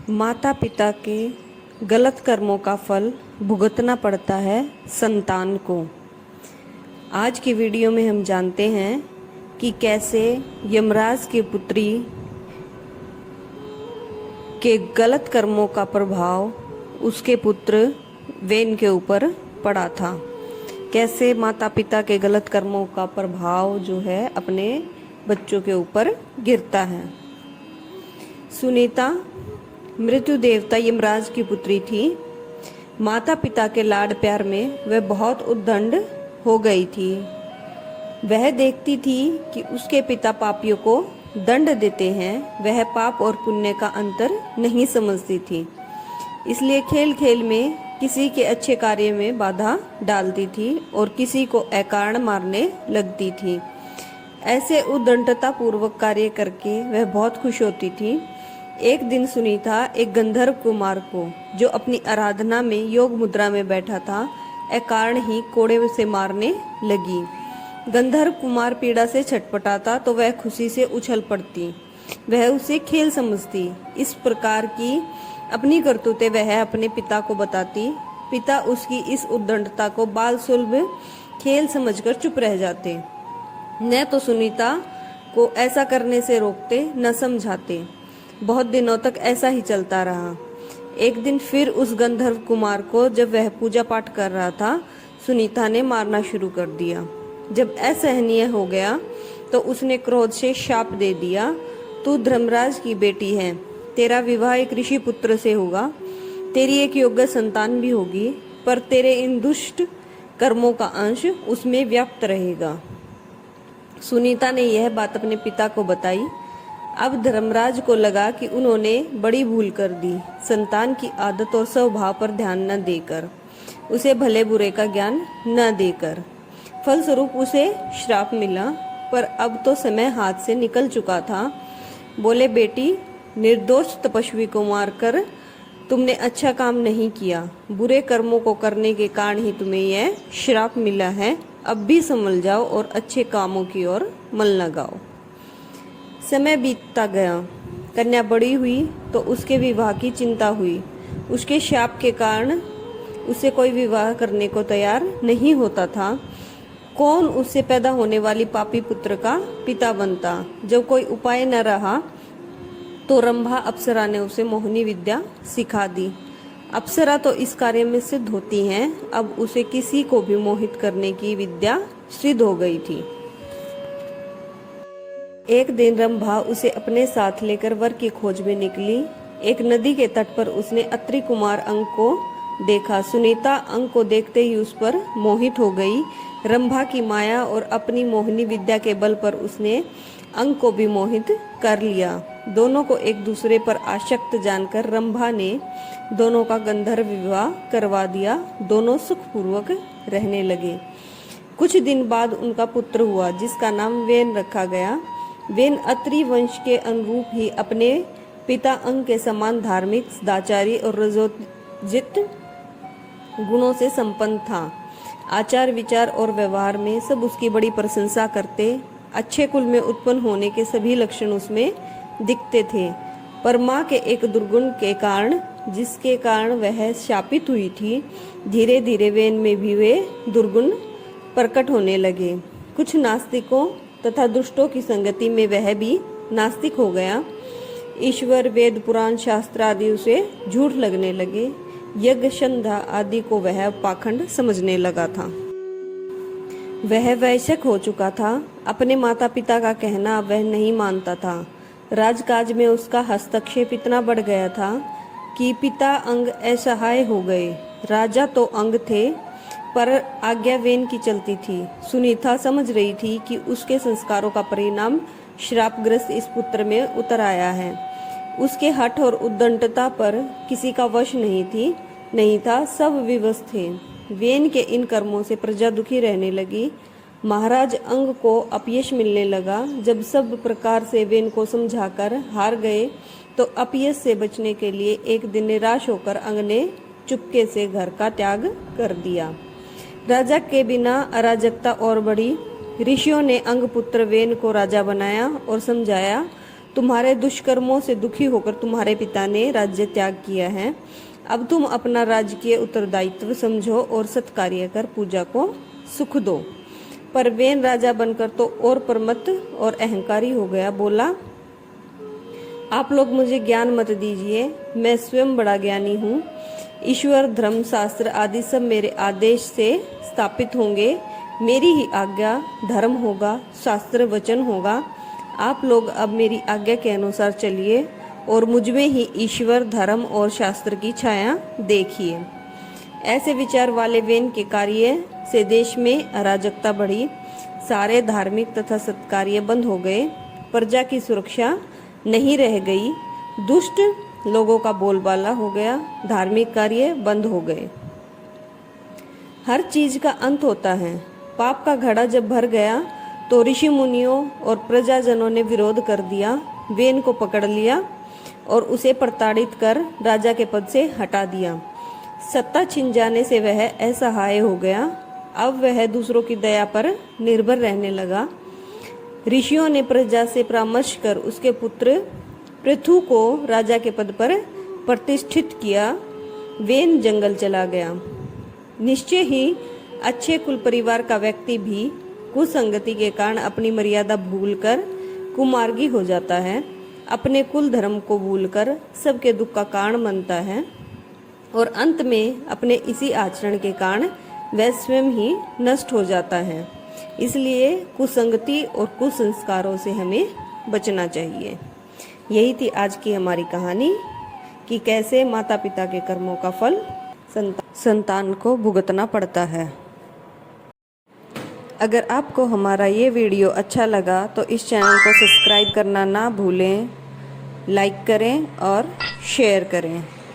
माता पिता के गलत कर्मों का फल भुगतना पड़ता है संतान को। आज की वीडियो में हम जानते हैं कि कैसे यमराज की पुत्री के गलत कर्मों का प्रभाव उसके पुत्र वेन के ऊपर पड़ा था। कैसे माता पिता के गलत कर्मों का प्रभाव जो है अपने बच्चों के ऊपर गिरता है। सुनीता मृत्यु देवता यमराज की पुत्री थी। माता पिता के लाड प्यार में वह बहुत उद्दंड हो गई थी। वह देखती थी कि उसके पिता पापियों को दंड देते हैं। वह पाप और पुण्य का अंतर नहीं समझती थी, इसलिए खेल खेल में किसी के अच्छे कार्य में बाधा डालती थी और किसी को अकारण मारने लगती थी। ऐसे उद्दंडता पूर्वक कार्य करके वह बहुत खुश होती थी। एक दिन सुनीता एक गंधर्व कुमार को, जो अपनी आराधना में योग मुद्रा में बैठा था, अकारण ही कोड़े से मारने लगी। गंधर्व कुमार पीड़ा से छटपटाता तो वह खुशी से उछल पड़ती। वह उसे खेल समझती। इस प्रकार की अपनी करतूतें वह अपने पिता को बताती। पिता उसकी इस उद्दंडता को बाल सुलभ खेल समझकर चुप रह जाते। न तो सुनीता को ऐसा करने से रोकते न समझाते। बहुत दिनों तक ऐसा ही चलता रहा। एक दिन फिर उस गंधर्व कुमार को, जब वह पूजा पाठ कर रहा था, सुनीता ने मारना शुरू कर दिया। जब असहनीय हो गया तो उसने क्रोध से शाप दे दिया, तू धर्मराज की बेटी है, तेरा विवाह एक ऋषि पुत्र से होगा, तेरी एक योग्य संतान भी होगी, पर तेरे इन दुष्ट कर्मों का अंश उसमें व्याप्त रहेगा। सुनीता ने यह बात अपने पिता को बताई। अब धर्मराज को लगा कि उन्होंने बड़ी भूल कर दी। संतान की आदत और स्वभाव पर ध्यान न देकर, उसे भले बुरे का ज्ञान न देकर, फलस्वरूप उसे श्राप मिला। पर अब तो समय हाथ से निकल चुका था। बोले, बेटी, निर्दोष तपस्वी को मारकर तुमने अच्छा काम नहीं किया। बुरे कर्मों को करने के कारण ही तुम्हें यह श्राप मिला है। अब भी संभल जाओ और अच्छे कामों की ओर मन लगाओ। समय बीतता गया। कन्या बड़ी हुई तो उसके विवाह की चिंता हुई। उसके शाप के कारण उसे कोई विवाह करने को तैयार नहीं होता था। कौन उससे पैदा होने वाली पापी पुत्र का पिता बनता? जब कोई उपाय न रहा तो रंभा अप्सरा ने उसे मोहिनी विद्या सिखा दी। अप्सरा तो इस कार्य में सिद्ध होती हैं। अब उसे किसी को भी मोहित करने की विद्या सिद्ध हो गई थी। एक दिन रंभा उसे अपने साथ लेकर वर की खोज में निकली। एक नदी के तट पर उसने अत्रि कुमार अंग को देखा। सुनीता अंग को देखते ही उस पर मोहित हो गई। रंभा की माया और अपनी मोहिनी विद्या के बल पर उसने अंग को भी मोहित कर लिया। दोनों को एक दूसरे पर आसक्त जानकर रंभा ने दोनों का गंधर्व विवाह करवा दिया। दोनों सुखपूर्वक रहने लगे। कुछ दिन बाद उनका पुत्र हुआ, जिसका नाम वेन रखा गया। वेन अत्रि वंश के अनुरूप ही अपने पिता अंग के समान धार्मिक, सदाचारी और रजोजित गुणों से संपन्न था। आचार विचार और व्यवहार में सब उसकी बड़ी प्रशंसा करते। अच्छे कुल में उत्पन्न होने के सभी लक्षण उसमें दिखते थे। पर माँ के एक दुर्गुण के कारण, जिसके कारण वह शापित हुई थी, धीरे धीरे वेन में भी वे दुर्गुण प्रकट होने लगे। कुछ नास्तिकों तथा दुष्टों की संगति में वह भी नास्तिक हो गया। ईश्वर, वेद, पुराण, शास्त्र आदि उसे झूठ लगने लगे। यज्ञ, संध्या आदि को वह पाखंड समझने लगा था। वह वैश्यक हो चुका था। अपने माता पिता का कहना वह नहीं मानता था। राजकाज में उसका हस्तक्षेप इतना बढ़ गया था कि पिता अंग असहाय हो गए। राजा तो अंग थे, पर आज्ञा वेन की चलती थी। सुनीता समझ रही थी कि उसके संस्कारों का परिणाम श्रापग्रस्त इस पुत्र में उतर आया है। उसके हठ और उद्दंडता पर किसी का वश नहीं था, सब विवश थे। वेन के इन कर्मों से प्रजा दुखी रहने लगी। महाराज अंग को अपयश मिलने लगा। जब सब प्रकार से वेन को समझाकर हार गए तो अपयश से बचने के लिए एक दिन निराश होकर अंग ने चुपके से घर का त्याग कर दिया। राजा के बिना अराजकता और बढ़ी। ऋषियों ने अंग पुत्र वेन को राजा बनाया और समझाया तुम्हारे दुष्कर्मों से दुखी होकर तुम्हारे पिता ने राज्य त्याग किया है। अब तुम अपना राजकीय उत्तरदायित्व समझो और सत्कार्य कर पूजा को सुख दो। पर वेन राजा बनकर तो और प्रमत्त और अहंकारी हो गया। बोला, आप लोग मुझे ज्ञान मत दीजिए, मैं स्वयं बड़ा ज्ञानी हूँ। ईश्वर, धर्म, शास्त्र आदि सब मेरे आदेश से स्थापित होंगे। मेरी ही आज्ञा धर्म होगा, शास्त्र वचन होगा। आप लोग अब मेरी आज्ञा के अनुसार चलिए और मुझमें ही ईश्वर, धर्म और शास्त्र की छाया देखिए। ऐसे विचार वाले वेन के कार्य से देश में अराजकता बढ़ी। सारे धार्मिक तथा सत्कार्य बंद हो गए। प्रजा की सुरक्षा नहीं रह गई। दुष्ट लोगों का बोलबाला हो गया। धार्मिक कार्य बंद हो गए। हर चीज का अंत होता है। पाप का घड़ा जब भर गया तो ऋषि मुनियों और प्रजाजनों ने विरोध कर दिया। वेन को पकड़ लिया और उसे प्रताड़ित कर राजा के पद से हटा दिया। सत्ता छिन जाने से वह असहाय हो गया। अब वह दूसरों की दया पर निर्भर रहने लगा। ऋषियों ने प्रजा से परामर्श कर उसके पुत्र पृथु को राजा के पद पर प्रतिष्ठित किया। वेन जंगल चला गया। निश्चय ही अच्छे कुल परिवार का व्यक्ति भी कुसंगति के कारण अपनी मर्यादा भूलकर कुमार्गी हो जाता है। अपने कुल धर्म को भूलकर सबके दुख का कारण बनता है और अंत में अपने इसी आचरण के कारण वह स्वयं ही नष्ट हो जाता है। इसलिए कुसंगति और कुसंस्कारों से हमें बचना चाहिए। यही थी आज की हमारी कहानी कि कैसे माता पिता के कर्मों का फल संतान को भुगतना पड़ता है। अगर आपको हमारा ये वीडियो अच्छा लगा तो इस चैनल को सब्सक्राइब करना ना भूलें, लाइक करें और शेयर करें।